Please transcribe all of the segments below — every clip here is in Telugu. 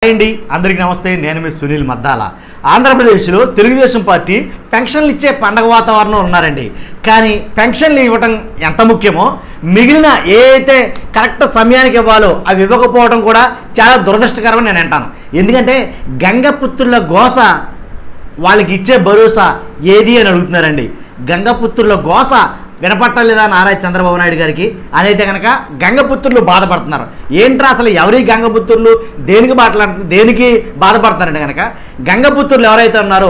అండి అందరికీ నమస్తే. నేను మీ సునీల్ మద్దాల. ఆంధ్రప్రదేశ్లో తెలుగుదేశం పార్టీ పెన్షన్లు ఇచ్చే పండగ వాతావరణం ఉన్నారండి. కానీ పెన్షన్లు ఇవ్వటం ఎంత ముఖ్యమో మిగిలిన ఏదైతే కరెక్ట్ సమయానికి ఇవ్వాలో అవి ఇవ్వకపోవడం కూడా చాలా దురదృష్టకరమని నేను అంటాను. ఎందుకంటే గంగపుత్రుల గోస వాళ్ళకి ఇచ్చే భరోసా ఏది అని అడుగుతున్నారండి. గంగపుత్రుల గోస వినపట్టలేదా నారా చంద్రబాబు నాయుడు గారికి అనైతే కనుక గంగపుత్రులు బాధపడుతున్నారు. ఏంట్రా అసలు ఎవరి గంగపుత్రులు దేనికి బాధపడుతున్నారంటే కనుక గంగపుత్రులు ఎవరైతే ఉన్నారో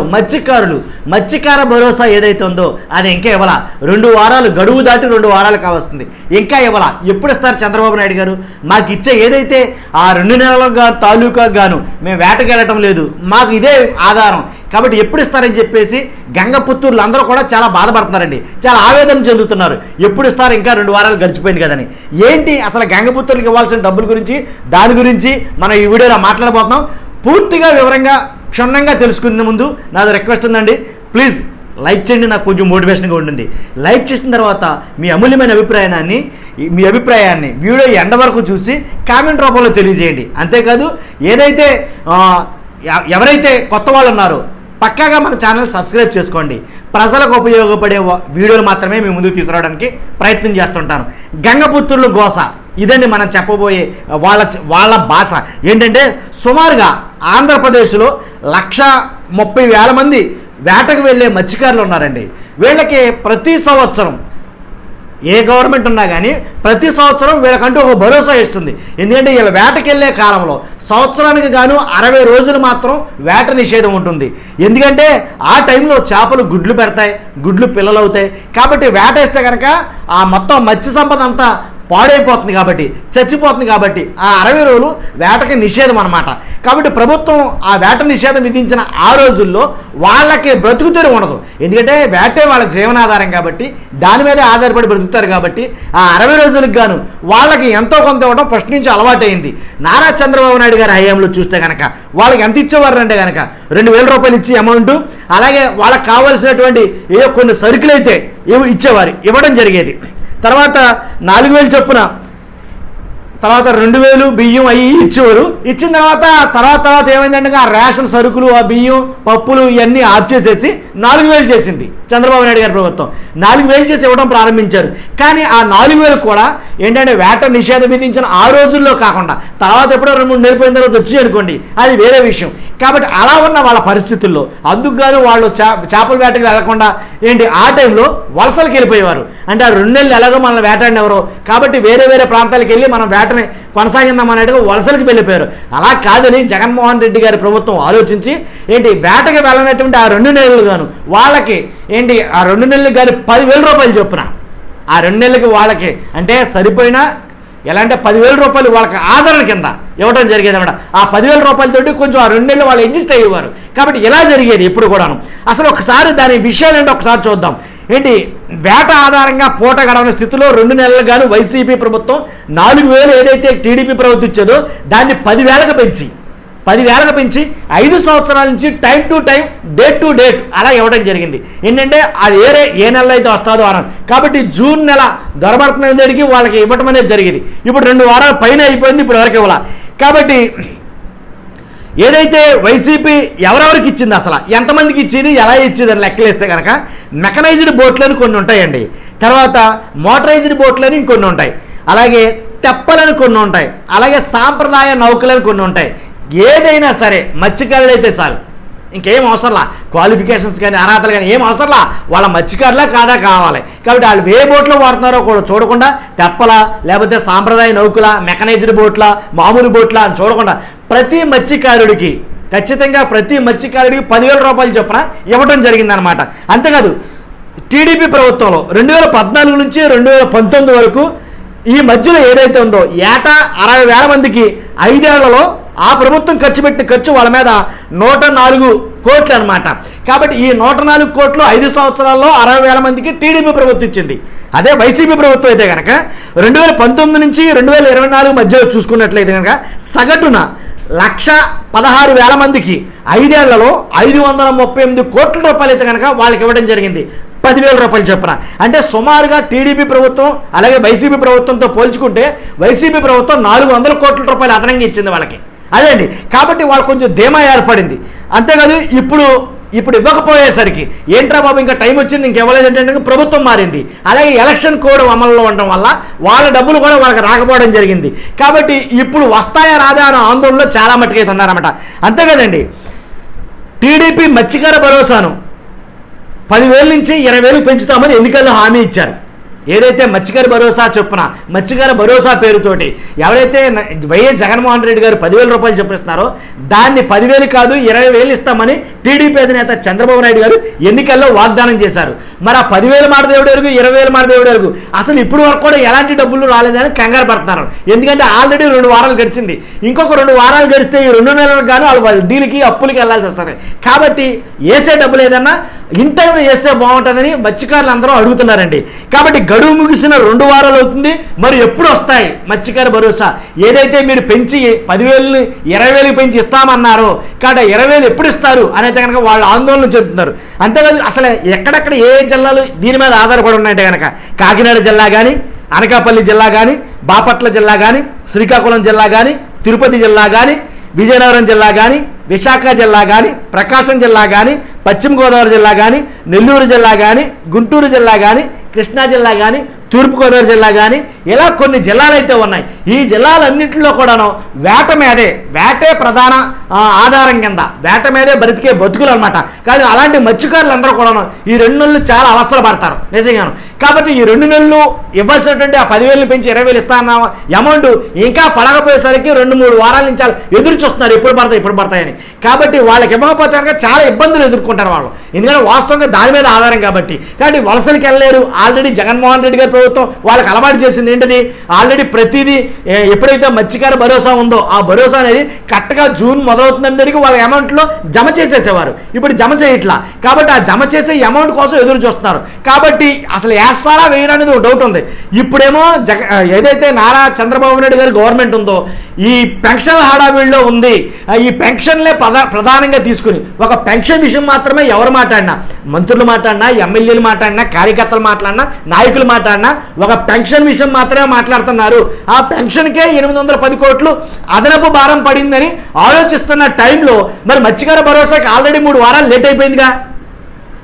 మత్స్యకార భరోసా ఏదైతే ఉందో అది ఇంకా ఇవ్వాల. 2 వారాలు గడువు దాటి 2 వారాలు కావస్తుంది, ఇంకా ఇవ్వాల. ఎప్పుడు ఇస్తారు చంద్రబాబు నాయుడు గారు? మాకు ఇచ్చే ఏదైతే ఆ 2 నెలలుగా తాలూకాకు గాను మేము వేటకి వెళ్ళటం లేదు, మాకు ఇదే ఆధారం కాబట్టి ఎప్పుడు ఇస్తారని చెప్పేసి గంగపుత్రులు అందరూ కూడా చాలా బాధపడుతున్నారండి, చాలా ఆవేదన చెందుతున్నారు. ఎప్పుడు ఇస్తారు, ఇంకా 2 వారాలు గడిచిపోయింది కదని. ఏంటి అసలు గంగపుత్రులకు ఇవ్వాల్సిన డబ్బుల గురించి దాని గురించి మనం ఈ వీడియోలో మాట్లాడబోతున్నాం. పూర్తిగా వివరంగా క్షుణ్ణంగా తెలుసుకునే ముందు నాది రిక్వెస్ట్ ఉందండి, ప్లీజ్ లైక్ చేయండి, నాకు కొంచెం మోటివేషన్గా ఉంటుంది. లైక్ చేసిన తర్వాత మీ అమూల్యమైన అభిప్రాయాన్ని వీడియో ఎండ వరకు చూసి కామెంట్ రూపంలో తెలియజేయండి. అంతేకాదు ఏదైతే ఎవరైతే కొత్త వాళ్ళు ఉన్నారో పక్కాగా మన ఛానల్ సబ్స్క్రైబ్ చేసుకోండి. ప్రజలకు ఉపయోగపడే వీడియోలు మాత్రమే మీ ముందుకు తీసుకురావడానికి ప్రయత్నం చేస్తుంటాను. గంగపుత్రుల గోస ఇదండి మనం చెప్పబోయే వాళ్ళ భాష. ఏంటంటే సుమారుగా ఆంధ్రప్రదేశ్లో 130,000 మంది వేటకు వెళ్ళే మత్స్యకారులు ఉన్నారండి. వీళ్ళకి ప్రతి సంవత్సరం ఏ గవర్నమెంట్ ఉన్నా కానీ ప్రతి సంవత్సరం వీళ్ళకంటూ ఒక భరోసా ఇస్తుంది. ఎందుకంటే వీళ్ళ వేటకి వెళ్ళే కాలంలో సంవత్సరానికి గాను 60 రోజులు మాత్రం వేట నిషేధం ఉంటుంది. ఎందుకంటే ఆ టైంలో చేపలు గుడ్లు పెడతాయి, గుడ్లు పిల్లలు అవుతాయి. కాబట్టి వేట వేస్తే కనుక ఆ మొత్తం మత్స్య సంపద అంతా పాడైపోతుంది, కాబట్టి చచ్చిపోతుంది. కాబట్టి ఆ 60 రోజులు వేటకి నిషేధం అన్నమాట. కాబట్టి ప్రభుత్వం ఆ వేట నిషేధం విధించిన ఆ రోజుల్లో వాళ్ళకి బ్రతుకుతూనే ఉండదు. ఎందుకంటే వేటే వాళ్ళ జీవనాధారం కాబట్టి దాని మీదే ఆధారపడి బ్రతుకుతారు. కాబట్టి ఆ 60 రోజులకు గాను వాళ్ళకి ఎంతో కొంత ఇవ్వడం ఫస్ట్ నుంచి అలవాటైంది. నారా చంద్రబాబు నాయుడు గారి హయాంలో చూస్తే కనుక వాళ్ళకి ఎంత ఇచ్చేవారు అంటే కనుక 2,000 రూపాయలు ఇచ్చి అమౌంట్, అలాగే వాళ్ళకి కావాల్సినటువంటి కొన్ని సరుకులు అయితే ఇవ్వడం జరిగేది. తర్వాత 4,000 చొప్పున, తర్వాత 2,000 బియ్యం అవి ఇచ్చేవారు. ఇచ్చిన తర్వాత ఏమైందంటే ఆ రేషన్ సరుకులు, ఆ బియ్యం పప్పులు ఇవన్నీ ఆఫ్ చేసేసి 4,000 చేసింది చంద్రబాబు నాయుడు గారి ప్రభుత్వం. 4,000 చేసి ఇవ్వడం ప్రారంభించారు. కానీ ఆ 4,000 కూడా ఏంటంటే వేట నిషేధం విధించిన ఆ రోజుల్లో కాకుండా తర్వాత ఎప్పుడో 2-3 నెలలు పోయిన తర్వాత వచ్చి అనుకోండి, అది వేరే విషయం. కాబట్టి అలా ఉన్న వాళ్ళ పరిస్థితుల్లో అందుకు గాను వాళ్ళు చేపల వేటకి వెళ్లకుండా ఆ టైంలో వలసలకు వెళ్ళిపోయేవారు. అంటే ఆ 2 నెలలు ఎలాగో మనల్ని వేటాడినెవరో కాబట్టి వేరే ప్రాంతాలకు వెళ్ళి మనం వేటని కొనసాగిందామనేట్టుగా వలసలకు వెళ్ళిపోయారు. అలా కాదని జగన్మోహన్ రెడ్డి గారి ప్రభుత్వం ఆలోచించి వేటకి వెళ్ళనటువంటి ఆ 2 నెలలు గాను వాళ్ళకి ఆ 2 నెలలకు కానీ 10,000 రూపాయలు చొప్పున ఆ 2 నెలలకి వాళ్ళకి అంటే సరిపోయినా ఎలా అంటే 10,000 రూపాయలు వాళ్ళకి ఆదరణ కింద ఇవ్వడం జరిగేది అన్నమాట. ఆ 10,000 రూపాయలతోటి కొంచెం ఆ 2 నెలలు వాళ్ళు అడ్జస్ట్ అయ్యేవారు. కాబట్టి ఇలా జరిగేది ఎప్పుడు కూడాను. అసలు ఒకసారి దాని విషయాలు ఒకసారి చూద్దాం. వేట ఆధారంగా పూట గడవని స్థితిలో 2 నెలలు గాను వైసీపీ ప్రభుత్వం 4,000 ఏదైతే టీడీపీ ప్రభుత్వం ఇచ్చేదో దాన్ని 10,000కు పెంచి 5 సంవత్సరాల నుంచి time to time, date to date అలా ఇవ్వడం జరిగింది. అది ఏ నెలలో అయితే వస్తుందో అన్నారు. కాబట్టి జూన్ నెల దొరబడుతున్న దగ్గరికి వాళ్ళకి ఇవ్వటం అనేది జరిగింది. ఇప్పుడు 2 వారాల పైన అయిపోయింది, ఇప్పుడు ఎవరికి ఇవ్వాల. కాబట్టి ఏదైతే వైసీపీ ఎవరెవరికి ఇచ్చింది, అసలు ఎంతమందికి ఇచ్చింది, ఎలా ఇచ్చింది అని లెక్కలేస్తే కనుక మెకనైజ్డ్ బోట్లని కొన్ని ఉంటాయండి, తర్వాత మోటరైజ్డ్ బోట్లని ఇంకొన్ని ఉంటాయి, అలాగే తెప్పలని కొన్ని ఉంటాయి, అలాగే సాంప్రదాయ నౌకలని కొన్ని ఉంటాయి. ఏదైనా సరే మత్స్యకారులు అయితే చాలు, ఇంకేం అవసరంలా, క్వాలిఫికేషన్స్ కానీ అర్హతలు కానీ ఏం అవసరంలా, వాళ్ళ మత్స్యకారులా కాదా కావాలి. కాబట్టి వాళ్ళు ఏ బోట్లో వాడుతున్నారో కూడా చూడకుండా తెప్పల, లేకపోతే సాంప్రదాయ నౌకల, మెకనైజ్డ్ బోట్ల, మామూలు బోట్ల అని చూడకుండా ప్రతి మత్స్యకారుడికి 10,000 రూపాయలు చొప్పున ఇవ్వడం జరిగిందనమాట. అంతేకాదు టీడీపీ ప్రభుత్వంలో 2014 నుంచి 2019 వరకు ఈ మధ్యలో ఏదైతే ఉందో ఏటా 60,000 మందికి 5 ఏళ్లలో ఆ ప్రభుత్వం ఖర్చు పెట్టిన ఖర్చు వాళ్ళ మీద 104 కోట్లు అనమాట. కాబట్టి ఈ 104 కోట్లు 5 సంవత్సరాల్లో 60,000 మందికి టీడీపీ ప్రభుత్వం ఇచ్చింది. అదే వైసీపీ ప్రభుత్వం అయితే కనుక 2019 నుంచి 2024 మధ్యలో చూసుకున్నట్లయితే కనుక సగటున 116,000 మందికి 5 ఏళ్లలో 538 కోట్ల రూపాయలు అయితే కనుక వాళ్ళకి ఇవ్వడం జరిగింది. 10,000 రూపాయలు చొప్పున. అంటే సుమారుగా టీడీపీ ప్రభుత్వం అలాగే వైసీపీ ప్రభుత్వంతో పోల్చుకుంటే వైసీపీ ప్రభుత్వం 400 కోట్ల రూపాయలు అదనంగా ఇచ్చింది వాళ్ళకి. అదే అండి. కాబట్టి వాళ్ళు కొంచెం ధీమా ఏర్పడింది. అంతేకాదు ఇప్పుడు ఇవ్వకపోయేసరికి ఏంట్రా బాబు ఇంకా టైం వచ్చింది ఇంకెవ్వలేదు అంటే ప్రభుత్వం మారింది. అలాగే ఎలక్షన్ కోడ్ అమల్లో ఉండడం వల్ల వాళ్ళ డబ్బులు కూడా వాళ్ళకి రాకపోవడం జరిగింది. కాబట్టి ఇప్పుడు వస్తాయా రాదా అనే ఆందోళనలో చాలా మట్టుకైతే ఉన్నారన్నమాట. అంతే కదండి, టీడీపీ మత్స్యకార భరోసాను 10,000 నుంచి 20,000 పెంచుతామని ఎన్నికల్లో హామీ ఇచ్చారు. ఏదైతే మత్స్యకార భరోసా చొప్పున మత్స్యకార భరోసా పేరుతోటి ఎవరైతే వైఎస్ జగన్మోహన్ రెడ్డి గారు 10,000 రూపాయలు చెప్పిస్తున్నారో దాన్ని 10,000 కాదు 20,000 ఇస్తామని టీడీపీ అధినేత చంద్రబాబు నాయుడు గారు ఎన్నికల్లో వాగ్దానం చేశారు. మరి ఆ 10,000 మాట దేవుడు వరకు 20,000 మాట దేవుడు వరకు అసలు ఇప్పుడు వరకు కూడా ఎలాంటి డబ్బులు రాలేదని కంగారు పడుతున్నారు. ఎందుకంటే ఆల్రెడీ 2 వారాలు గడిచింది. ఇంకొక 2 వారాలు గడిస్తే ఈ 2 నెలలకు గాను వాళ్ళు డీల్కి అప్పులకి వెళ్ళాల్సి వస్తుంది. కాబట్టి వేసే డబ్బులు ఏదన్నా ఇన్ టైంలో వేస్తే బాగుంటుందని మత్స్యకారులు అందరూ అడుగుతున్నారండి. కాబట్టి గడువు ముగిసిన 2 వారాలు అవుతుంది. మరి ఎప్పుడు వస్తాయి మత్స్యకార భరోసా? ఏదైతే మీరు పెంచి 10,000ని 20,000 పెంచి ఇస్తామన్నారో కాబట్టి 20,000 ఎప్పుడు ఇస్తారు అనేది కనుక వాళ్ళు ఆందోళన చెందుతున్నారు. అంతేకాదు అసలు ఎక్కడెక్కడ ఏ జిల్లాలు దీని మీద ఆధారపడి ఉన్నాయంటే కనుక కాకినాడ జిల్లా కానీ, అనకాపల్లి జిల్లా కానీ, బాపట్ల జిల్లా కానీ, శ్రీకాకుళం జిల్లా కానీ, తిరుపతి జిల్లా కానీ, విజయనగరం జిల్లా కానీ, విశాఖ జిల్లా కానీ, ప్రకాశం జిల్లా కానీ, పశ్చిమ గోదావరి జిల్లా కానీ, నెల్లూరు జిల్లా కానీ, గుంటూరు జిల్లా కానీ, కృష్ణా జిల్లా కానీ, తూర్పుగోదావరి జిల్లా కానీ ఇలా కొన్ని జిల్లాలు అయితే ఉన్నాయి. ఈ జిల్లాలన్నింటిలో కూడాను వేటే ప్రధాన ఆధారం కింద వేట మీదే బ్రతికే బతుకులు అనమాట. కానీ అలాంటి మత్స్యకారులు అందరూ కూడాను ఈ 2 నెలలు చాలా అవస్థలు పడతారు నిజంగాను. కాబట్టి ఈ 2 నెలలు ఇవ్వాల్సినటువంటి ఆ 10,000 పెంచి 20,000 ఇస్తాన్న అమౌంట్ ఇంకా పడకపోయేసరికి 2-3 వారాల నుంచి ఎదురు చూస్తున్నారు ఎప్పుడు పడతాయని. కాబట్టి వాళ్ళకి ఇవ్వకపోతే కనుక చాలా ఇబ్బందులు ఎదుర్కొంటారు వాళ్ళు. ఎందుకంటే వాస్తవంగా దాని మీద ఆధారం కాబట్టి వలసలకి వెళ్ళలేరు. ఆల్రెడీ జగన్మోహన్ రెడ్డి గారి ప్రభుత్వం వాళ్ళకి అలవాటు చేసింది ఏంటిది, ఆల్రెడీ ప్రతిదీ ఎప్పుడైతే మత్స్యకార భరోసా ఉందో ఆ భరోసా అనేది కరెక్ట్గా జూన్ మొదలవుతుందని వాళ్ళ అమౌంట్లో జమ చేసేసేవారు. ఇప్పుడు జమ చేయట్లా. కాబట్టి ఆ జమ చేసే అమౌంట్ కోసం ఎదురు చూస్తున్నారు. కాబట్టి అసలు వేస్తారా వేయరా అనేది ఒక డౌట్ ఉంది. ఇప్పుడేమో ఏదైతే నారా చంద్రబాబు నాయుడు గారి గవర్నమెంట్ ఉందో ఈ పెన్షన్ హడావిడిలో ఉంది. ఈ పెన్షన్లే ప్రధానంగా తీసుకుని ఒక పెన్షన్ విషయం మాత్రమే ఎవరు మాట్లాడినా, మంత్రులు మాట్లాడినా, ఎమ్మెల్యేలు మాట్లాడినా, కార్యకర్తలు మాట్లాడినా, నాయకులు మాట్లాడినా ఒక పెన్షన్ విషయం మాత్రమే మాట్లాడుతున్నారు. ఆ పెన్షన్కే 810 కోట్లు అదనపు భారం పడిందని ఆలోచిస్తున్న టైంలో మరి మత్స్యకార భరోసాకి ఆల్రెడీ 3 వారాలు లేట్ అయిపోయిందిగా.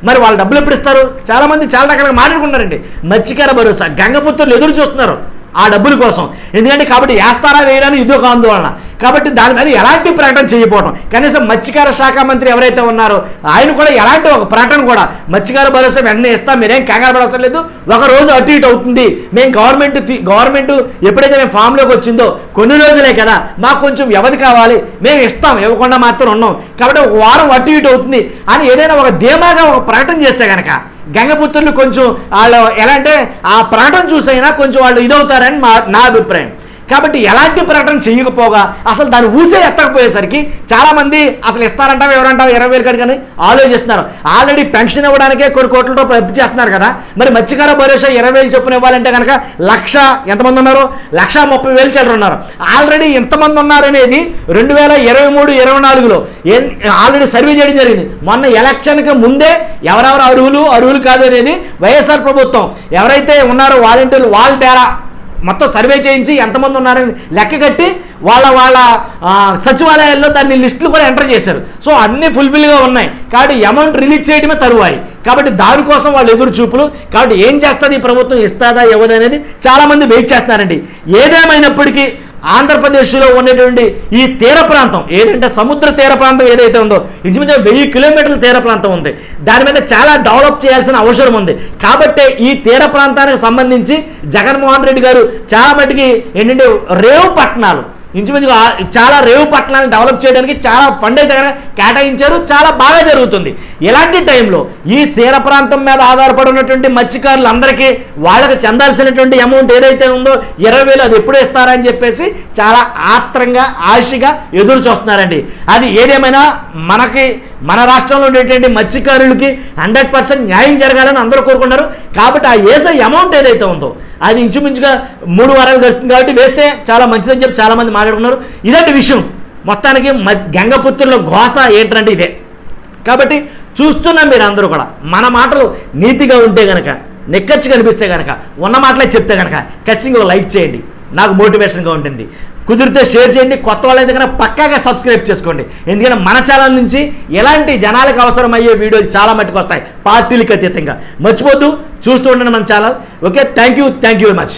మరి వాళ్ళు డబ్బులు ఎప్పుడు ఇస్తారు? చాలామంది చాలా రకాలుగా మాట్లాడుకుంటారండి. మత్స్యకార భరోసా గంగపుత్రులు ఎదురు చూస్తున్నారు ఆ డబ్బుల కోసం. ఎందుకంటే కాబట్టి వేస్తారా వేయడానికి ఇదొక ఆందోళన. కాబట్టి దాని మీద ఎలాంటి ప్రకటన చేయకపోవడం, కనీసం మత్స్యకార శాఖ మంత్రి ఎవరైతే ఉన్నారో ఆయన కూడా ఎలాంటి ఒక ప్రకటన కూడా మత్స్యకార భరోసా వెంటనే ఇస్తాం, మీరేం కంగారు పడవసరం లేదు, ఒక రోజు అటు ఇటు అవుతుంది, మేము గవర్నమెంట్ ఎప్పుడైతే మేము ఫామ్లోకి వచ్చిందో కొన్ని రోజులే కదా, మాకు కొంచెం వ్యవధి కావాలి, మేము ఇస్తాం, ఇవ్వకుండా మాత్రం ఉన్నాం, కాబట్టి ఒక వారం అటు ఇటు అవుతుంది అని ఏదైనా ఒక ధీమాగా ఒక ప్రకటన చేస్తే కనుక గంగపుత్రులు కొంచెం వాళ్ళు ఎలా అంటే ఆ ప్రకటన చూసైనా కొంచెం వాళ్ళు ఇదవుతారని నా అభిప్రాయం. కాబట్టి ఎలాంటి ప్రకటన చేయకపోగా అసలు దాన్ని ఊసే ఎత్తకపోయేసరికి చాలామంది అసలు ఇస్తారంటావు ఎవరంటావు 20,000 కనుకని ఆలోచిస్తున్నారు. ఆల్రెడీ పెన్షన్ ఇవ్వడానికే కొన్ని కోట్ల రూపాయలు అప్పు చేస్తున్నారు కదా. మరి మత్స్యకార భరోసా 20,000 చొప్పున ఇవ్వాలంటే కనుక ఎంతమంది ఉన్నారు? 1,30,000 చిల్లర ఉన్నారు. ఆల్రెడీ ఎంతమంది ఉన్నారు అనేది 2023-24లో ఆల్రెడీ సర్వే చేయడం జరిగింది. మొన్న ఎలక్షన్కి ముందే ఎవరెవరు అర్హులు కాదు అనేది వైఎస్ఆర్ ప్రభుత్వం ఎవరైతే ఉన్నారో వాలంటీర్లు వాళ్ళ ద్వారా మొత్తం సర్వే చేయించి ఎంతమంది ఉన్నారని లెక్క కట్టి వాళ్ళ సచివాలయాల్లో దాన్ని లిస్టులు కూడా ఎంటర్ చేశారు. సో అన్నీ ఫుల్ఫిల్గా ఉన్నాయి. కాబట్టి అమౌంట్ రిలీజ్ చేయడమే తరువాయి. కాబట్టి దానికోసం వాళ్ళు ఎదురు చూపులు. కాబట్టి ఏం చేస్తుంది ఈ ప్రభుత్వం, ఇస్తుందా ఇవ్వదు అనేది చాలామంది వెయిట్ చేస్తున్నారండి. ఏదేమైనప్పటికీ ఆంధ్రప్రదేశ్లో ఉన్నటువంటి ఈ తీర ప్రాంతం ఏదంటే సముద్ర తీర ప్రాంతం ఏదైతే ఉందో ఇంచుమించు 1000 కిలోమీటర్ల తీర ప్రాంతం ఉంది. దాని మీద చాలా డెవలప్ చేయాల్సిన అవసరం ఉంది. కాబట్టి ఈ తీర ప్రాంతానికి సంబంధించి జగన్మోహన్ రెడ్డి గారు చాలా మటుకి ఏంటంటే రేవు పట్టణాలు ఇంచుమించుగా చాలా రేవు పట్టణాలను డెవలప్ చేయడానికి చాలా ఫండ్ అయితే కేటాయించారు. చాలా బాగా జరుగుతుంది. ఇలాంటి టైంలో ఈ తీర ప్రాంతం మీద ఆధారపడి ఉన్నటువంటి మత్స్యకారులందరికీ వాళ్ళకి చెందాల్సినటువంటి అమౌంట్ ఏదైతే ఉందో 20,000 అది ఎప్పుడు ఇస్తారని చెప్పేసి చాలా ఆత్రంగా ఆశగా ఎదురు చూస్తున్నారండి. అది ఏదేమైనా మన రాష్ట్రంలో ఉండేటువంటి మత్స్యకారులకి 100% న్యాయం జరగాలని అందరూ కోరుకుంటారు. కాబట్టి ఆ వేసే అమౌంట్ ఏదైతే ఉందో అది ఇంచుమించుగా 3 వారాలు గడుస్తుంది. కాబట్టి వేస్తే చాలా మంచిదని చెప్పి చాలామంది మాట్లాడుకున్నారు. ఇదంటి విషయం. మొత్తానికి గంగపుత్రుల ఘోష ఏంటంటే ఇదే. కాబట్టి చూస్తున్నాం మీరు అందరూ కూడా మన మాటలు నీతిగా ఉంటే కనుక నిక్కచ్చి కనిపిస్తే కనుక ఉన్న మాటలే చెప్తే కనుక ఖచ్చితంగా లైక్ చేయండి, నాకు మోటివేషన్గా ఉంటుంది. కుదిరితే షేర్ చేయండి. కొత్త వాళ్ళైతే కనుక పక్కాగా సబ్స్క్రైబ్ చేసుకోండి. ఎందుకంటే మన ఛానల్ నుంచి ఎలాంటి జనాలకు అవసరమయ్యే వీడియోలు చాలా మట్టుకు వస్తాయి పార్టీలకు అతీతంగా. మర్చిపోద్దు, చూస్తూ ఉండండి మన channel. Okay, thank you very much.